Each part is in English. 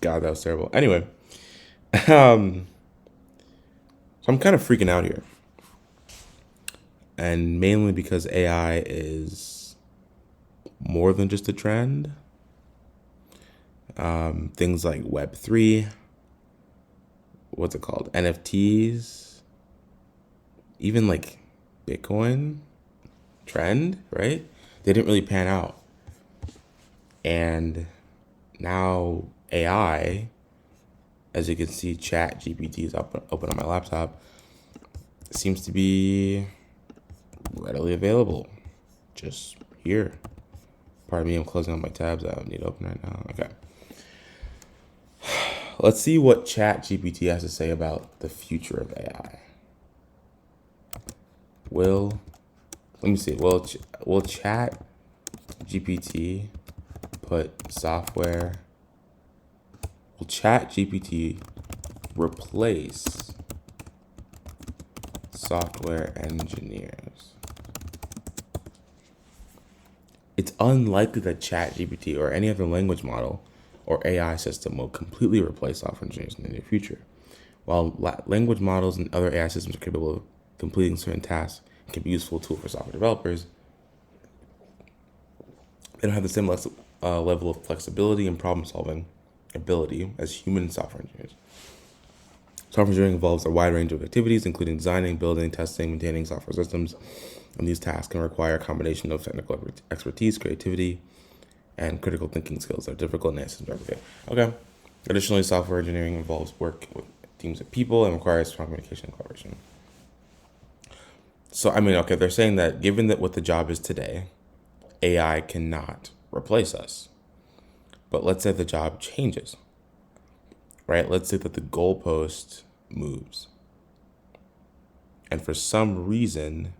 God, that was terrible. Anyway, um, so I'm kind of freaking out here, and mainly because AI is more than just a trend. Things like Web3, what's it called? NFTs, even like Bitcoin trend, right? They didn't really pan out. And now AI, as you can see, Chat GPT is open on my laptop, seems to be readily available just here. Pardon me, I'm closing all my tabs. I don't need to open right now. Okay. Let's see what Chat GPT has to say about the future of AI. Will, let me see, will Chat GPT put software, will Chat GPT replace software engineers? It's unlikely that ChatGPT or any other language model or AI system will completely replace software engineers in the near future. While language models and other AI systems are capable of completing certain tasks and can be a useful tool for software developers, they don't have the same level of flexibility and problem solving ability as human software engineers. Software engineering involves a wide range of activities, including designing, building, testing, maintaining software systems, and these tasks can require a combination of technical expertise, creativity, and critical thinking skills that are difficult and necessary to replicate. Okay. Additionally, software engineering involves work with teams of people and requires strong communication and collaboration. So, I mean, okay, they're saying that given that what the job is today, AI cannot replace us. But let's say the job changes, right? Let's say that the goalpost moves. And for some reason,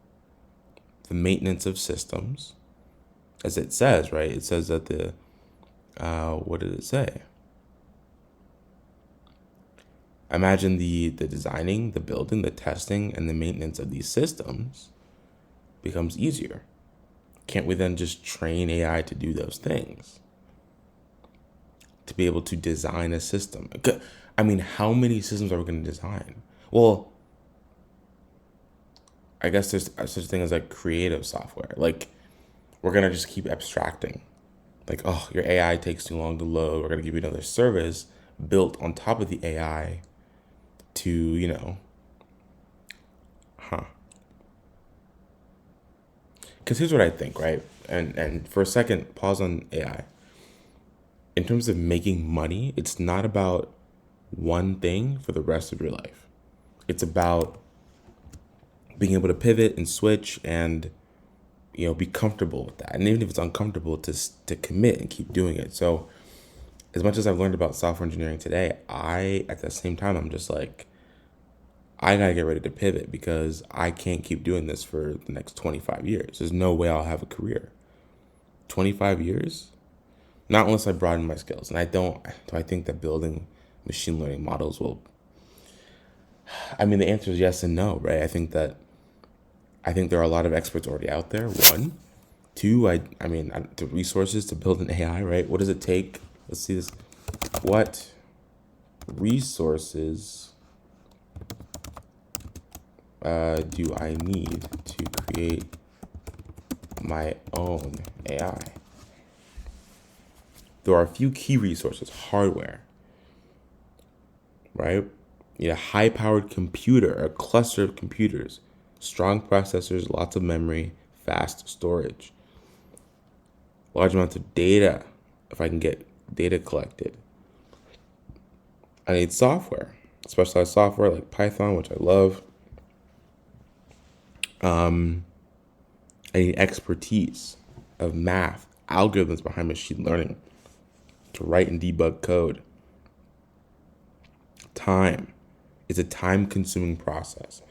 the maintenance of systems, as it says, right? It says that what did it say? Imagine the designing, the building, the testing, and the maintenance of these systems becomes easier. Can't we then just train AI to do those things? To be able to design a system? I mean, how many systems are we going to design? Well, I guess there's such a thing as like creative software. Like, we're going to just keep abstracting. Like, oh, your AI takes too long to load. We're going to give you another service built on top of the AI to, huh. Because here's what I think, right? And for a second, pause on AI. In terms of making money, it's not about one thing for the rest of your life. It's about being able to pivot and switch and be comfortable with that. And even if it's uncomfortable, to commit and keep doing it. So as much as I've learned about software engineering today, at the same time, I'm just like, I gotta get ready to pivot because I can't keep doing this for the next 25 years. There's no way I'll have a career. 25 years? Not unless I broaden my skills. And do I think that building machine learning models will, I mean, the answer is yes and no, right? I think there are a lot of experts already out there. One. Two, I mean, the resources to build an AI, right? What does it take? Let's see this. What resources do I need to create my own AI? There are a few key resources. Hardware, right? You need a high-powered computer, a cluster of computers, strong processors, lots of memory, fast storage, large amounts of data, if I can get data collected. I need software, specialized software like Python, which I love. I need expertise of math, algorithms behind machine learning to write and debug code. Time is a time-consuming process,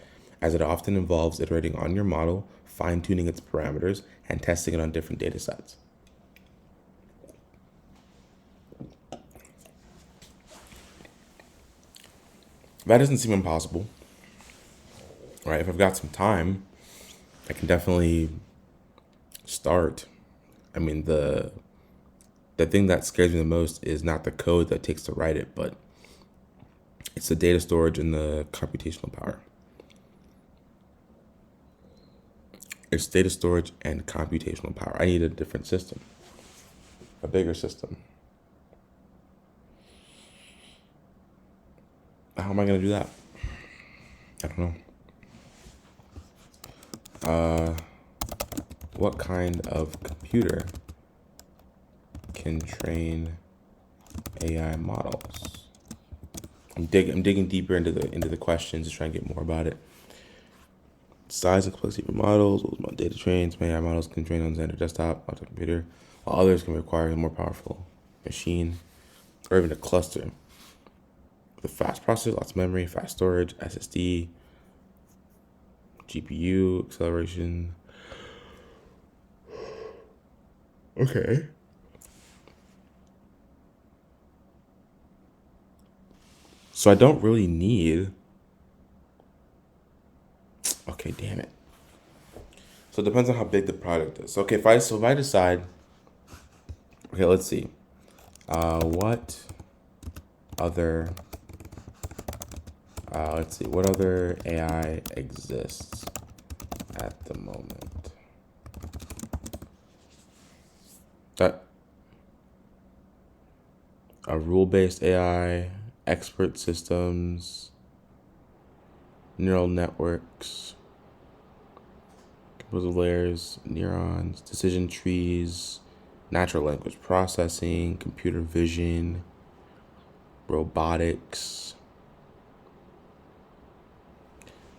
as it often involves iterating on your model, fine-tuning its parameters, and testing it on different data sets. That doesn't seem impossible, right? If I've got some time, I can definitely start. I mean, the thing that scares me the most is not the code that takes to write it, but it's the data storage and the computational power. It's data storage and computational power. I need a different system, a bigger system. How am I going to do that? I don't know. What kind of computer can train AI models? I'm digging deeper into the questions to try and get more about it. Size and complexity of models, data trains, AI models can train on standard desktop, laptop computer, while others can require a more powerful machine or even a cluster. The fast processor, lots of memory, fast storage, SSD, GPU, acceleration. Okay. So I don't really need. Okay, damn it. So it depends on how big the project is. So, okay, if I decide. Okay, let's see. What other. Let's see. What other AI exists at the moment? That a rule-based AI, expert systems, neural networks, composable layers, neurons, decision trees, natural language processing, computer vision, robotics.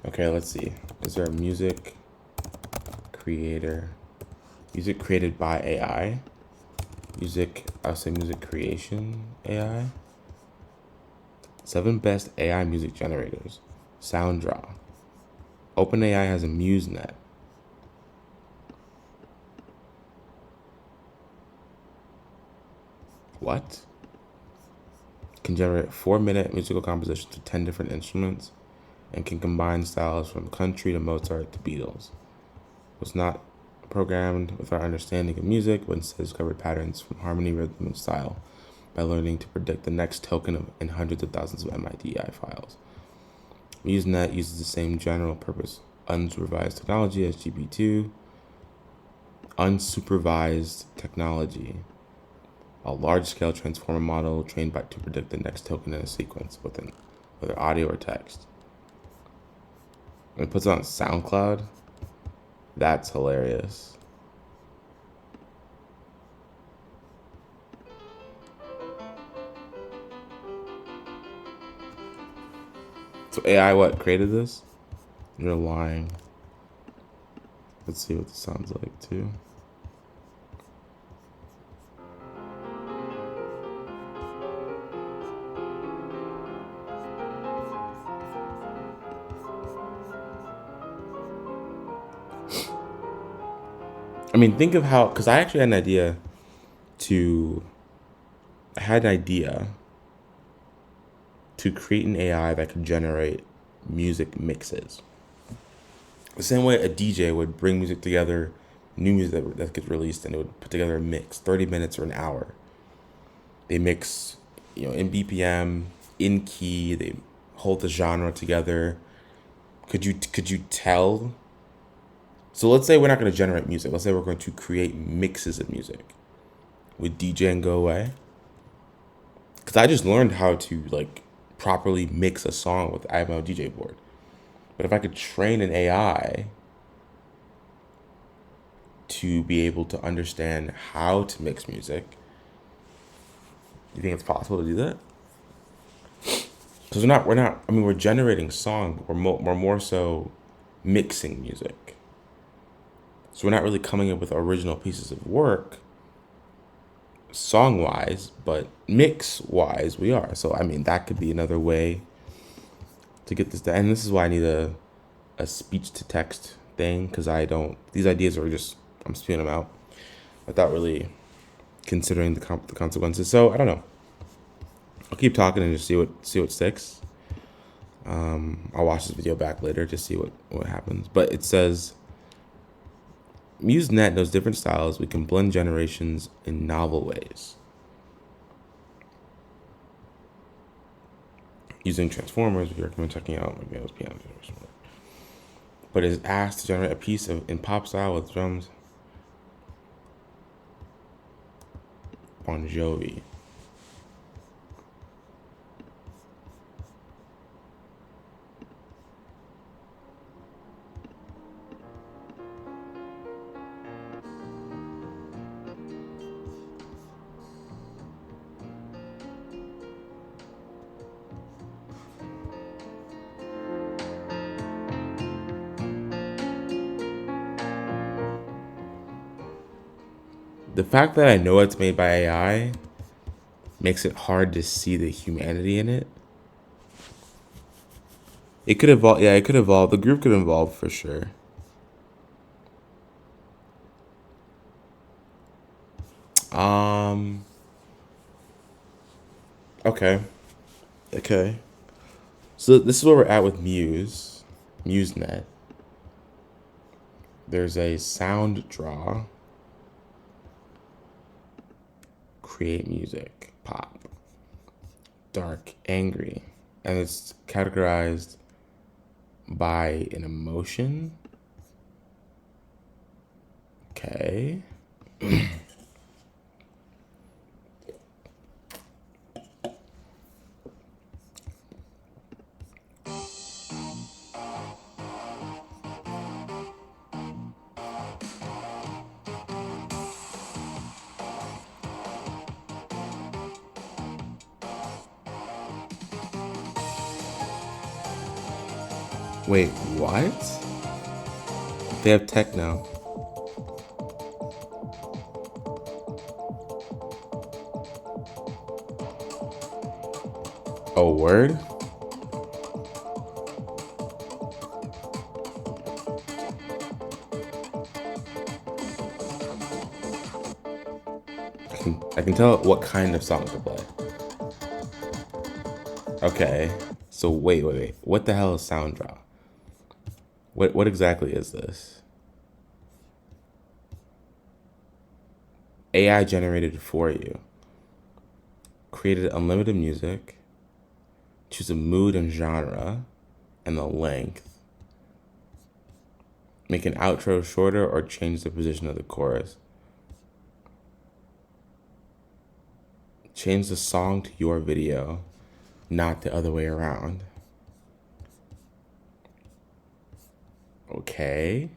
Okay, let's see. Is there a music creator? Music created by AI? I'll say music creation AI. 7 best AI music generators. SoundDraw. OpenAI has a MuseNet. What? Can generate 4-minute musical compositions to 10 different instruments and can combine styles from country to Mozart to Beatles. Was not programmed with our understanding of music, but instead discovered patterns from harmony, rhythm, and style by learning to predict the next token in hundreds of thousands of MIDI files. MuseNet uses the same general purpose unsupervised technology as GP2. Unsupervised technology. A large-scale transformer model trained to predict the next token in a sequence, whether audio or text. And it puts it on SoundCloud. That's hilarious. So AI, what, created this? You're lying. Let's see what this sounds like, too. I mean, think of how, because I actually had an idea to create an AI that could generate music mixes. The same way a DJ would bring music together, new music that gets released, and it would put together a mix, 30 minutes or an hour. They mix, in BPM, in key. They hold the genre together. Could you tell? So let's say we're not going to generate music. Let's say we're going to create mixes of music. Would DJing go away? Because I just learned how to properly mix a song I have my own DJ board. But if I could train an AI to be able to understand how to mix music, you think it's possible to do that? Because we're generating song, but we're more so mixing music. So we're not really coming up with original pieces of work, song-wise, but mix-wise we are. So, I mean, that could be another way to get this done. And this is why I need a speech-to-text thing, because these ideas are just, I'm spewing them out without really considering the consequences. So, I don't know. I'll keep talking and just see what sticks. I'll watch this video back later to see what happens. But it says, MuseNet knows different styles. We can blend generations in novel ways. Using transformers, we recommend checking out maybe those pianos. But is asked to generate a piece in pop style with drums. Bon Jovi. The fact that I know it's made by AI makes it hard to see the humanity in it. It could evolve. Yeah, it could evolve. The group could evolve for sure. Um. Okay. Okay. So this is where we're at with MuseNet. There's a sound draw, create music, pop, dark, angry, and it's categorized by an emotion. Okay. Wait, what? They have techno. Oh, word? I can tell what kind of song to play. Okay. So wait. What the hell is sound draw? What exactly is this? AI generated for you. Created unlimited music. Choose a mood and genre and the length. Make an outro shorter or change the position of the chorus. Change the song to your video, not the other way around. Okay.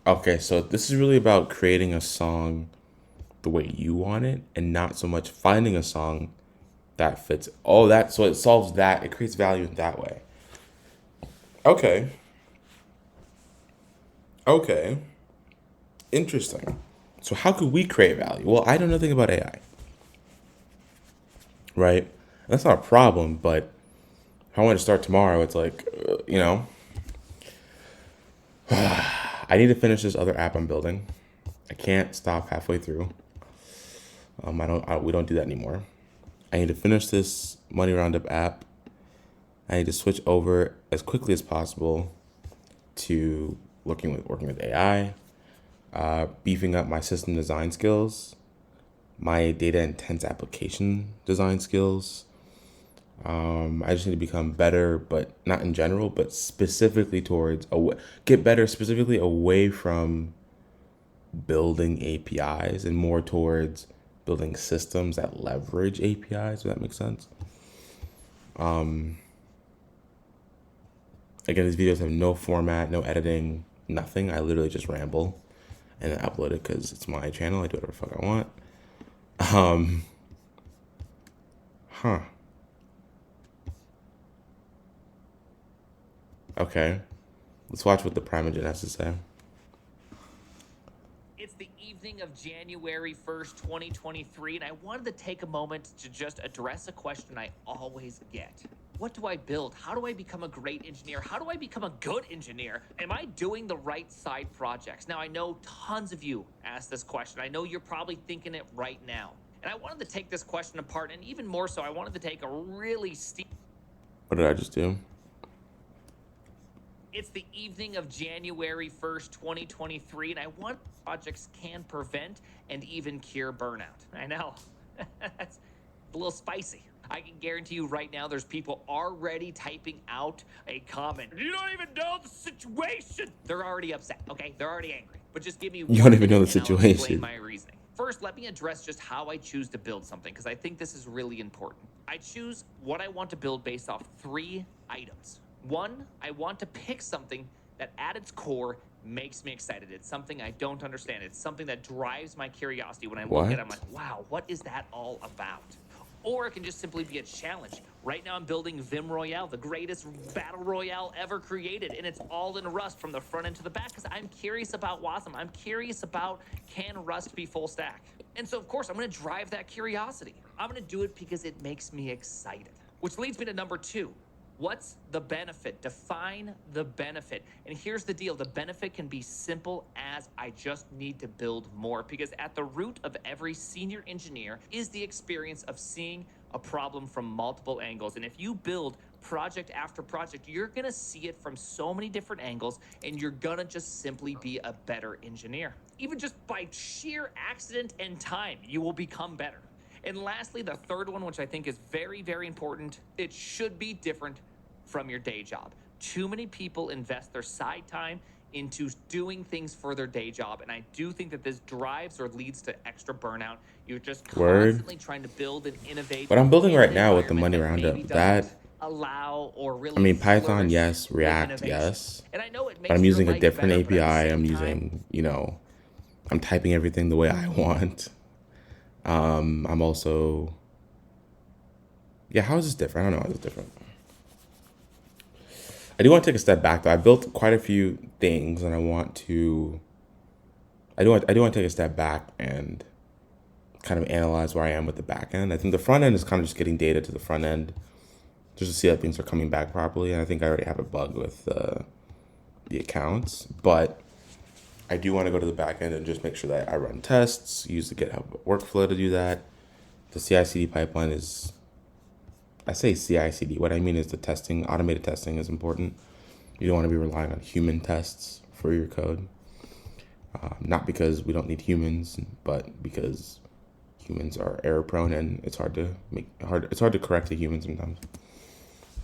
Okay, so this is really about creating a song the way you want it and not so much finding a song that fits. Oh, that so it solves that. It creates value in that way. Okay. Okay. Interesting. So how could we create value? Well, I know nothing about AI, right? That's not a problem, but if I want to start tomorrow, it's like, I need to finish this other app I'm building. I can't stop halfway through. We don't do that anymore. I need to finish this money roundup app. I need to switch over as quickly as possible to working with AI, beefing up my system design skills, my data intense application design skills. I just need to become better, but not in general, but specifically get better specifically away from building APIs and more towards building systems that leverage APIs. Does that make sense? Again, these videos have no format, no editing, nothing. I literally just ramble and then upload it because it's my channel. I do whatever the fuck I want. Huh. Okay. Let's watch what the Primogen has to say. It's the evening of January 1st, 2023, and I wanted to take a moment to just address a question I always get. What do I build? How do I become a great engineer? How do I become a good engineer? Am I doing the right side projects? Now, I know tons of you ask this question. I know you're probably thinking it right now. And I wanted to take this question apart, and even more so, I wanted to take a really steep... What did I just do? It's the evening of January 1st, 2023, and I want projects can prevent and even cure burnout. I know. That's a little spicy. I can guarantee you right now there's people already typing out a comment. You don't even know the situation. They're already upset, okay? They're already angry. But just give me You one don't even know minute the and I'll explain situation. my reasoning. First, let me address just how I choose to build something, because I think this is really important. I choose what I want to build based off 3 items. 1, I want to pick something that at its core makes me excited. It's something I don't understand. It's something that drives my curiosity. When I look at it, I'm What? like, wow, what is that all about? Or it can just simply be a challenge. Right now I'm building Vim Royale, the greatest battle royale ever created, and it's all in Rust from the front end to the back because I'm curious about Wasm. I'm curious about, can Rust be full stack? And so of course I'm gonna drive that curiosity. I'm gonna do it because it makes me excited. Which leads me to number 2. What's the benefit? Define the benefit. And here's the deal. The benefit can be simple as I just need to build more, because at the root of every senior engineer is the experience of seeing a problem from multiple angles. And if you build project after project, you're gonna see it from so many different angles, and you're gonna just simply be a better engineer. Even just by sheer accident and time, you will become better. And lastly, the third one, which I think is very, very important, it should be different from your day job. Too many people invest their side time into doing things for their day job, and I do think that this drives or leads to extra burnout. You're just Word. constantly trying to build and innovate What I'm building in right an now with the environment money that maybe roundup, doesn't that, allow or I really mean, Python, flourish yes, with React, innovation. yes. And I know it But I'm makes your using a life different better, but at the API. I'm same time, using, I'm typing everything the way I want. I'm also, yeah, how is this different? I don't know how it's different. I do want to take a step back though. I built quite a few things, and I do want to take a step back and kind of analyze where I am with the back end. I think the front end is kind of just getting data to the front end just to see that things are coming back properly. And I think I already have a bug with the accounts, but I do want to go to the back end and just make sure that I run tests, use the GitHub workflow to do that. The CI/CD pipeline is, I say CI/CD. What I mean is the testing, automated testing is important. You don't want to be relying on human tests for your code. Not because we don't need humans, but because humans are error prone and it's hard to correct a human sometimes.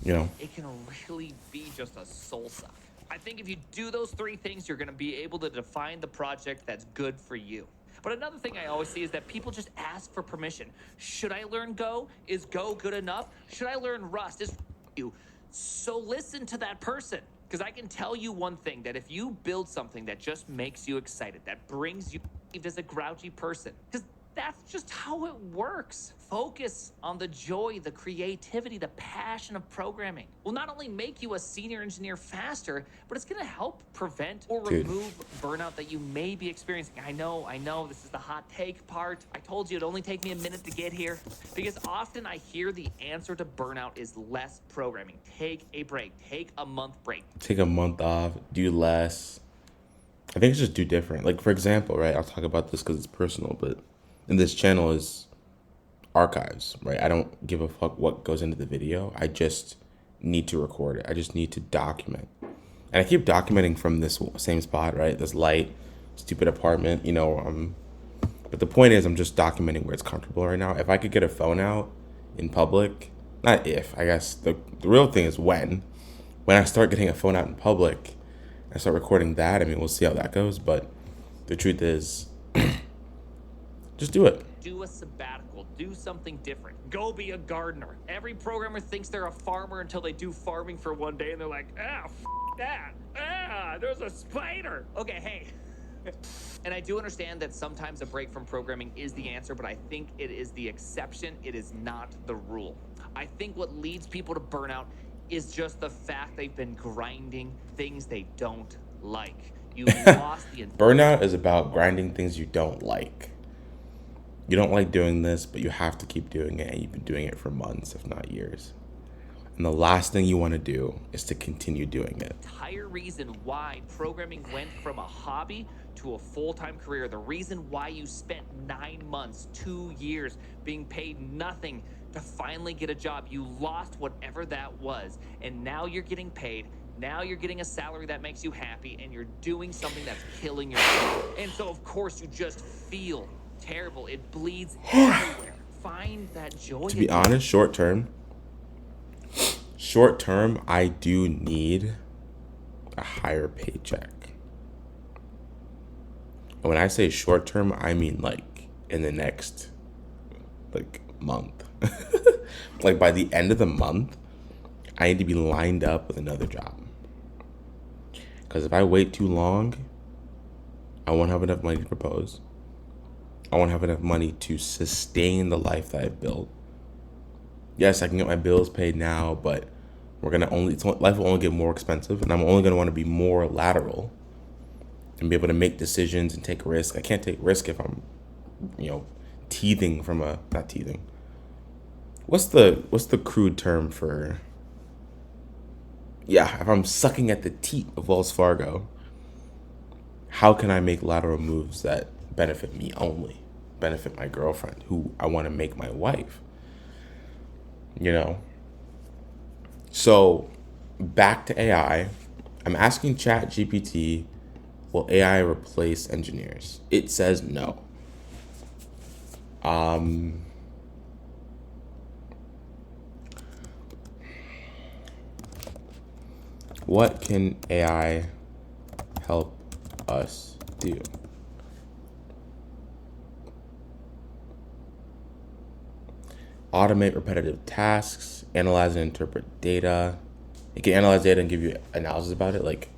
it can really be just a soul suck. I think if you do those 3 things, you're going to be able to define the project that's good for you. But another thing I always see is that people just ask for permission. Should I learn Go? Is Go good enough? Should I learn Rust? Is you? So listen to that person. Because I can tell you one thing, that if you build something that just makes you excited, that brings you as a grouchy person, because that's just how it works. Focus on the joy, the creativity, the passion of programming will not only make you a senior engineer faster, but it's going to help prevent or Dude. remove burnout that you may be experiencing. I know, this is the hot take part. I told you it'd only take me a minute to get here, because often I hear the answer to burnout is less programming. Take a break, take a month break. Take a month off, do less. I think it's just do different. Like, for example, right? I'll talk about this because it's personal, but in this channel is archives, right? I don't give a fuck what goes into the video. I just need to record it. I just need to document. And I keep documenting from this same spot, right? This light, stupid apartment, but the point is I'm just documenting where it's comfortable right now. If I could get a phone out in public, not if, I guess the real thing is when I start getting a phone out in public, I start recording that. I mean, we'll see how that goes, but the truth is, just do it. Do a sabbatical, do something different. Go be a gardener. Every programmer thinks they're a farmer until they do farming for one day and they're like, that. There's a spider. Okay, hey. And I do understand that sometimes a break from programming is the answer, but I think it is the exception. It is not the rule. I think what leads people to burnout is just the fact they've been grinding things they don't like. You lost the Burnout is about grinding things you don't like. You don't like doing this, but you have to keep doing it, and you've been doing it for months, if not years. And the last thing you want to do is to continue doing it. The entire reason why programming went from a hobby to a full-time career, the reason why you spent 9 months, 2 years being paid nothing to finally get a job, you lost whatever that was, and now you're getting paid Now you're getting a salary that makes you happy, and you're doing something that's killing yourself. And so, of course, you just feel terrible. It bleeds everywhere. Find that joy To be again. honest, short term, I do need a higher paycheck. And when I say short term, I mean like in the next like month. Like by the end of the month, I need to be lined up with another job. Because if I wait too long, I won't have enough money to propose. I won't have enough money to sustain the life that I've built. Yes, I can get my bills paid now, but life will only get more expensive, and I'm only gonna want to be more lateral and be able to make decisions and take risks. I can't take risk if I'm, teething from a not teething. What's the crude term for? Yeah, if I'm sucking at the teat of Wells Fargo, how can I make lateral moves that benefit me only, benefit my girlfriend, who I want to make my wife? So back to AI. I'm asking ChatGPT, will AI replace engineers? It says no. What can AI help us do? Automate repetitive tasks, analyze and interpret data. It can analyze data and give you analysis about it, like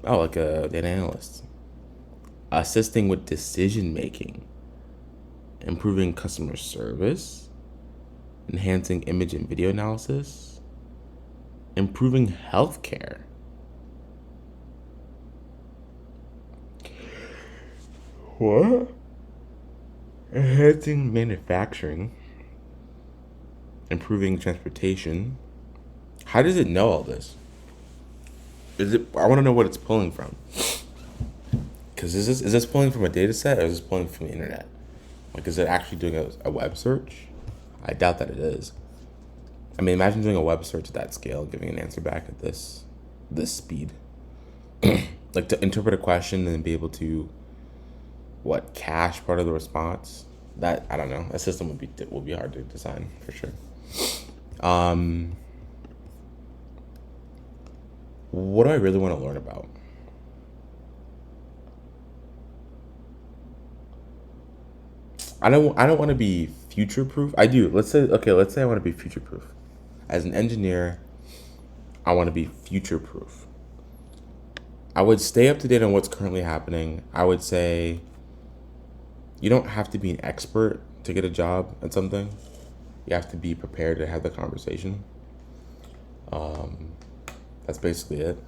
a data analyst. Assisting with decision making, improving customer service, enhancing image and video analysis, improving healthcare. What? Enhancing manufacturing, improving transportation. How does it know all this? I want to know what it's pulling from. Because is this pulling from a data set, or is this pulling from the internet? Like, is it actually doing a web search? I doubt that it is. I mean, imagine doing a web search at that scale, giving an answer back at this speed. Like, to interpret a question and then be able to, cache part of the response. That, I don't know. A system would be hard to design for sure. What do I really want to learn about? I don't want to be future proof. I do. Let's say I want to be future proof. As an engineer, I want to be future proof. I would stay up to date on what's currently happening. I would say you don't have to be an expert to get a job at something. You have to be prepared to have the conversation. That's basically it.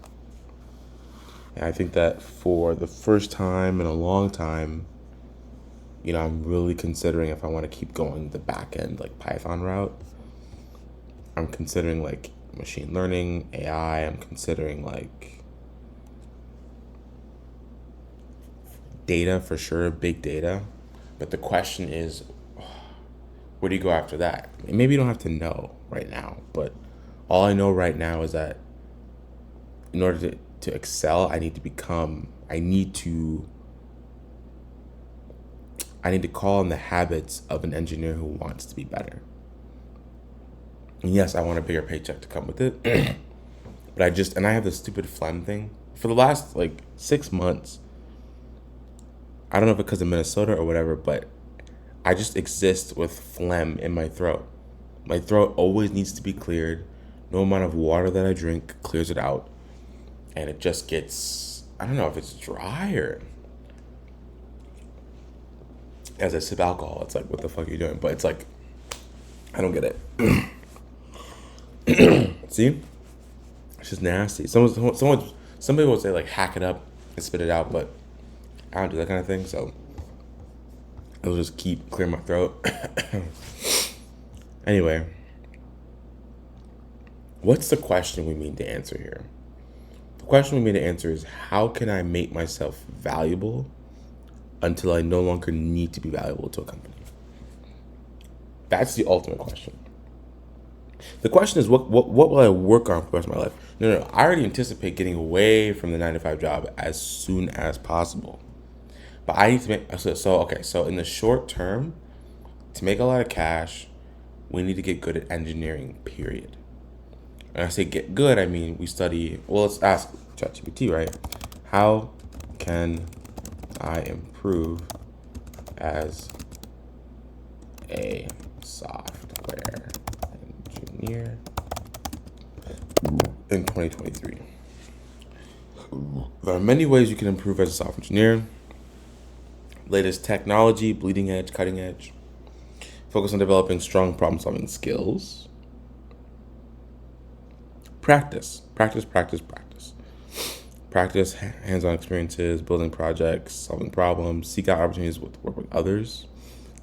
And I think that for the first time in a long time, I'm really considering if I want to keep going the back end, like Python route. I'm considering like machine learning, AI. I'm considering like data for sure, big data. But the question is, where do you go after that? Maybe you don't have to know right now, but all I know right now is that in order to excel, I need to call on the habits of an engineer who wants to be better. And yes, I want a bigger paycheck to come with it. But I have this stupid phlegm thing. For the last 6 months, I don't know if it's because of Minnesota or whatever, but I just exist with phlegm in my throat. My throat always needs to be cleared. No amount of water that I drink clears it out. And it just gets, I don't know if it's dry or... As I sip alcohol, it's like, what the fuck are you doing? But it's like, I don't get it. See? It's just nasty. Some people would say like hack it up and spit it out, but I don't do that kind of thing, so I'll just keep clearing my throat. Anyway, what's the question we mean to answer here? The question we mean to answer is, how can I make myself valuable until I no longer need to be valuable to a company? That's the ultimate question. The question is, what will I work on for the rest of my life? No. I already anticipate getting away from the 9 to 5 job as soon as possible. But I need to make okay. So in the short term, to make a lot of cash, we need to get good at engineering. Period. And I say get good, I mean we study. Well, let's ask ChatGPT, right? How can I improve as a software engineer in 2023? There are many ways you can improve as a software engineer. Latest technology, bleeding edge, cutting edge. Focus on developing strong problem solving skills. Practice. Practice hands on experiences, building projects, solving problems, seek out opportunities to work with others.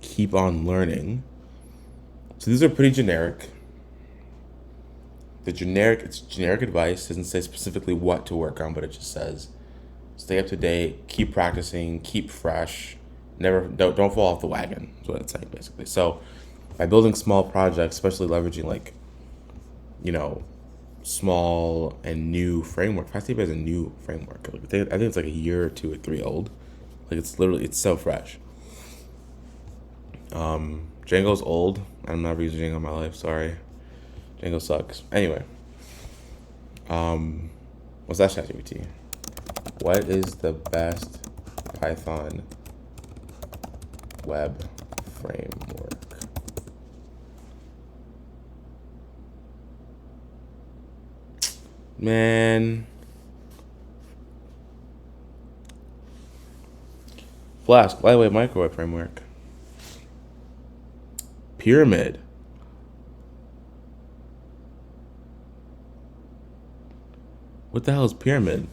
Keep on learning. So these are pretty generic. It's generic advice. Doesn't say specifically what to work on, but it just says stay up to date, keep practicing, keep fresh, never don't fall off the wagon. Is what it's saying basically. So by building small projects, especially leveraging like, small and new framework. FastAPI is a new framework. Like, I think it's like a year or 2 or 3 old. Like it's so fresh. Django's old. I'm never using Django in my life. Sorry, Django sucks. Anyway, what's that ChatGPT? What is the best Python web framework? Man. Flask, lightweight microwave framework. Pyramid. What the hell is Pyramid?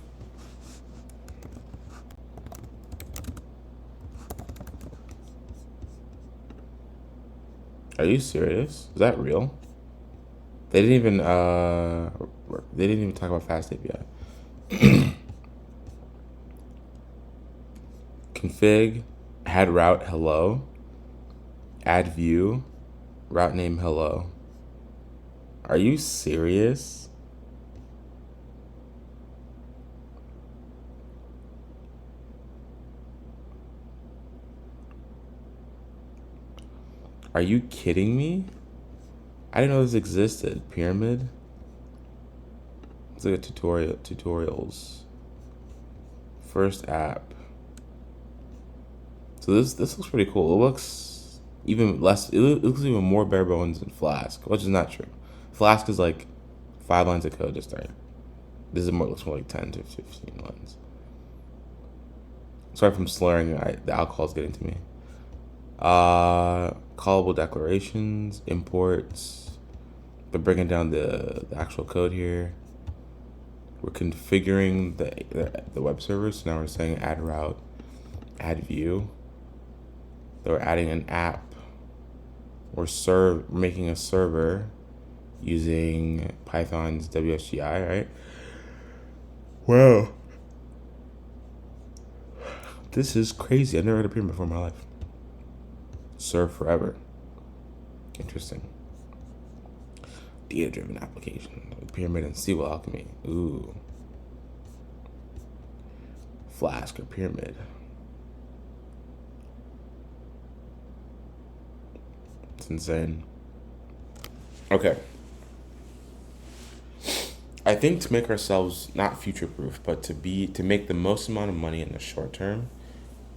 Are you serious? Is that real? They didn't even talk about FastAPI. Config, add route hello, add view, route name hello. Are you serious? Are you kidding me? I didn't know this existed. Pyramid. It's like a tutorials. First app. So this looks pretty cool. It looks even less. It looks even more bare bones than Flask, which is not true. Flask is like 5 lines of code to start. This is looks more like 10 to 15 lines. Sorry if I'm slurring. The alcohol is getting to me. Callable declarations, imports. They're breaking down the actual code here. We're configuring the web servers. So now we're saying add route, add view. We're adding an app. We're making a server using Python's WSGI, right? Wow. This is crazy. I've never heard of Pyramid before in my life. Serve forever. Interesting. Data-driven application. Pyramid and SQL Alchemy. Ooh. Flask or Pyramid. It's insane. Okay. I think to make ourselves not future-proof, but to make the most amount of money in the short term,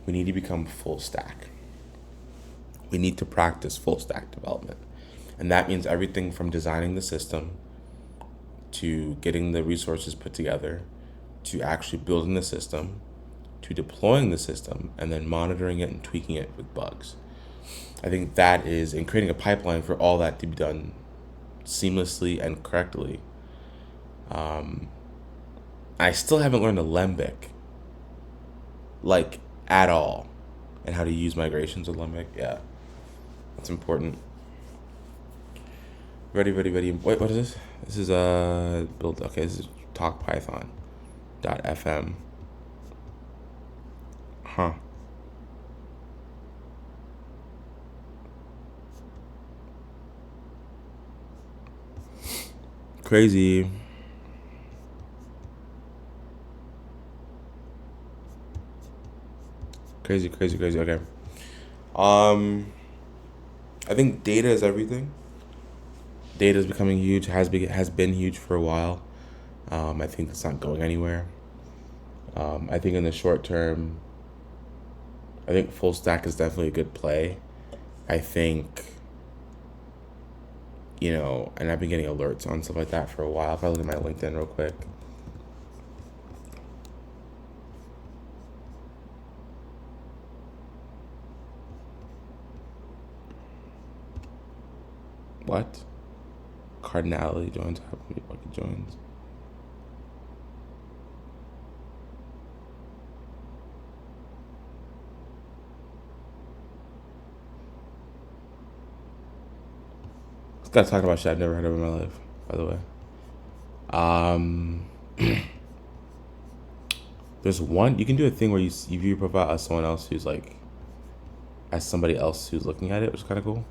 we need to become full stack. We need to practice full stack development. And that means everything from designing the system to getting the resources put together to actually building the system to deploying the system and then monitoring it and tweaking it with bugs. I think that is, and creating a pipeline for all that to be done seamlessly and correctly. I still haven't learned Alembic, like, at all, and how to use migrations with Alembic. Yeah, that's important. Ready. Wait, what is this? This is build. Okay, this is talkpython.fm. Huh. Crazy. Crazy, crazy, crazy. Okay. Um, I think data is everything. Data is becoming huge. Has been huge for a while. I think it's not going anywhere. I think in the short term, I think full stack is definitely a good play. I think, and I've been getting alerts on stuff like that for a while. If I look at my LinkedIn real quick, what? Cardinality joins. How many bucket joins? This guy's talking about shit I've never heard of in my life, by the way. Um, there's one, you can do a thing where you view your profile as someone else who's like, as somebody else who's looking at it, which is kind of cool.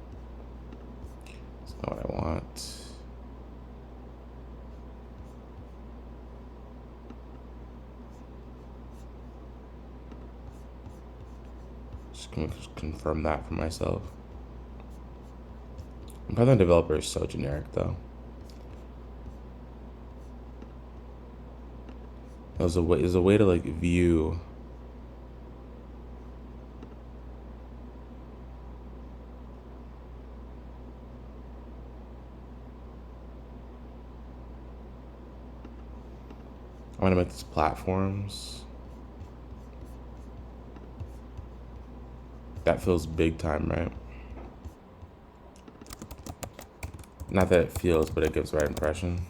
That's not what I want. Just gonna confirm that for myself. Python developer is so generic though. There's a way to like view. I want to make this platforms. That feels big time, right? Not that it feels, but it gives the right impression.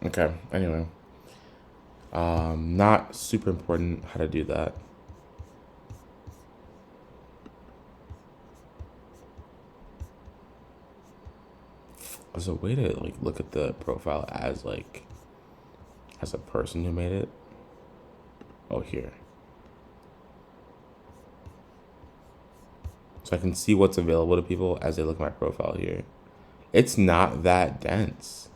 Okay, anyway. Not super important how to do that. There's a way to like look at the profile as like as a person who made it. Oh, here. So I can see what's available to people as they look at my profile here. It's not that dense.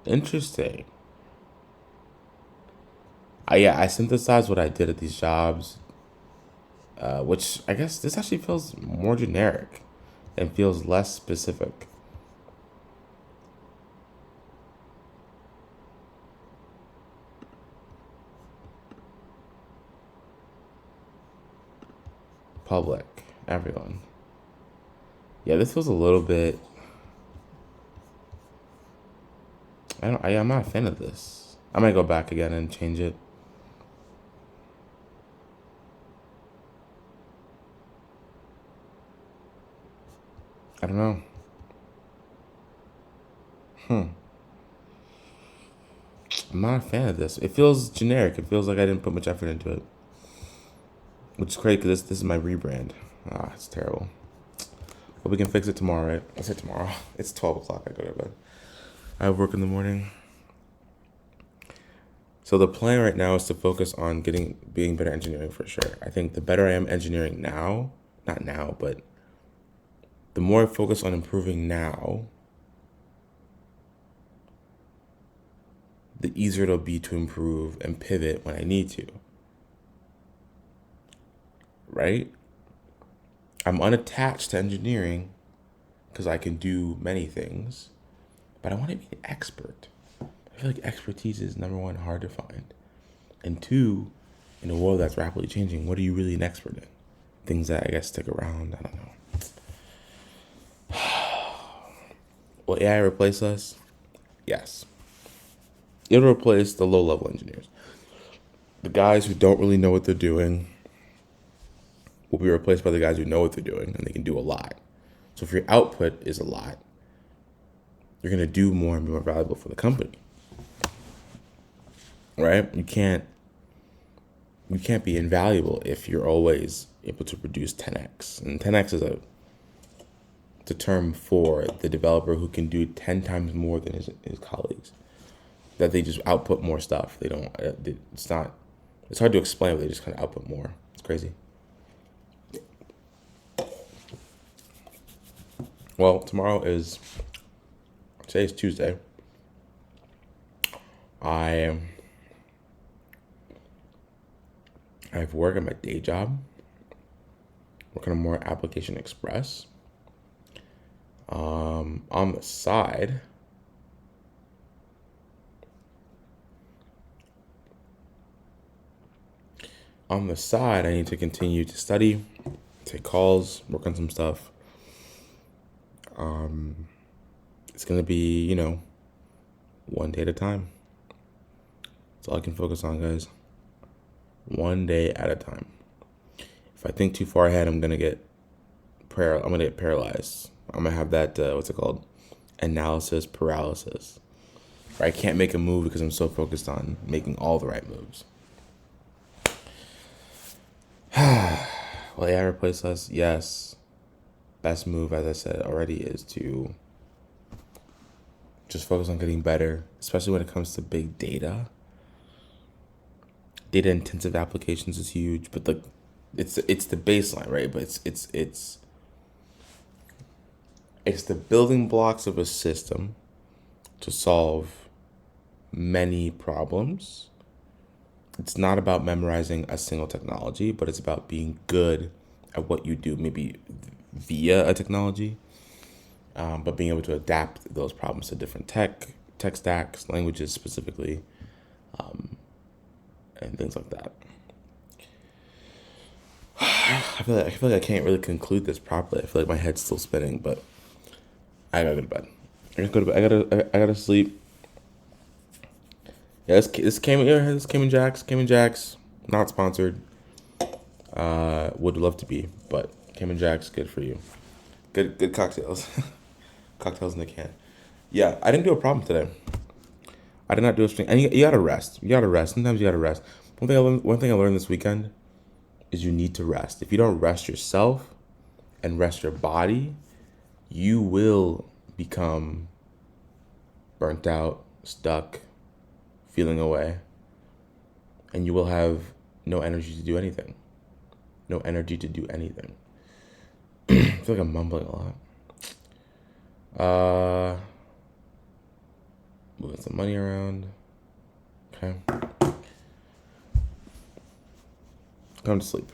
Interesting. I synthesized what I did at these jobs, which I guess this actually feels more generic and feels less specific. Public, everyone. Yeah, this feels a little bit. I'm not a fan of this. I might go back again and change it. I don't know. I'm not a fan of this. It feels generic. It feels like I didn't put much effort into it, which is crazy because this is my rebrand. It's terrible. But we can fix it tomorrow, right? I say tomorrow. It's 12 o'clock. I go to bed. I have work in the morning. So the plan right now is to focus on being better engineering for sure. I think the better I am engineering now, not now, but the more I focus on improving now, the easier it'll be to improve and pivot when I need to. Right? I'm unattached to engineering because I can do many things, but I want to be an expert. I feel like expertise is number one, hard to find. And two, in a world that's rapidly changing, what are you really an expert in? Things that I guess stick around, I don't know. Will AI replace us? Yes. It'll replace the low-level engineers. The guys who don't really know what they're doing will be replaced by the guys who know what they're doing and they can do a lot. So if your output is a lot, you're going to do more and be more valuable for the company. Right? You can't be invaluable if you're always able to produce 10x. And 10x is a term for the developer who can do 10 times more than his colleagues. that they just output more stuff. They don't. It's not. It's hard to explain, but they just kind of output more. It's crazy. Well, today's Tuesday. I have work at my day job. Working on more Application Express. On the side, I need to continue to study, take calls, work on some stuff. It's gonna be, one day at a time. That's all I can focus on, guys. One day at a time. If I think too far ahead, I'm gonna get paralyzed. I'm gonna have that what's it called? Analysis paralysis. Where I can't make a move because I'm so focused on making all the right moves. Will AI replace us? Yes. Best move, as I said already, is to just focus on getting better, especially when it comes to big data. Data intensive applications is huge, but it's the baseline, right? But it's the building blocks of a system to solve many problems. It's not about memorizing a single technology, but it's about being good at what you do, maybe via a technology, but being able to adapt those problems to different tech stacks, languages specifically, and things like that. I feel like I can't really conclude this properly. I feel like my head's still spinning, but I gotta go to bed. I gotta sleep. Yeah, this Cayman Jacks, not sponsored. Would love to be, but Cayman Jacks, good for you. Good cocktails. Cocktails in the can. Yeah, I didn't do a problem today. I did not do a string. And you gotta rest. You gotta rest. Sometimes you gotta rest. One thing I learned this weekend is you need to rest. If you don't rest yourself and rest your body, you will become burnt out, stuck, feeling away, and you will have no energy to do anything. No energy to do anything. I feel like I'm mumbling a lot. Moving some money around. Okay. Come to sleep.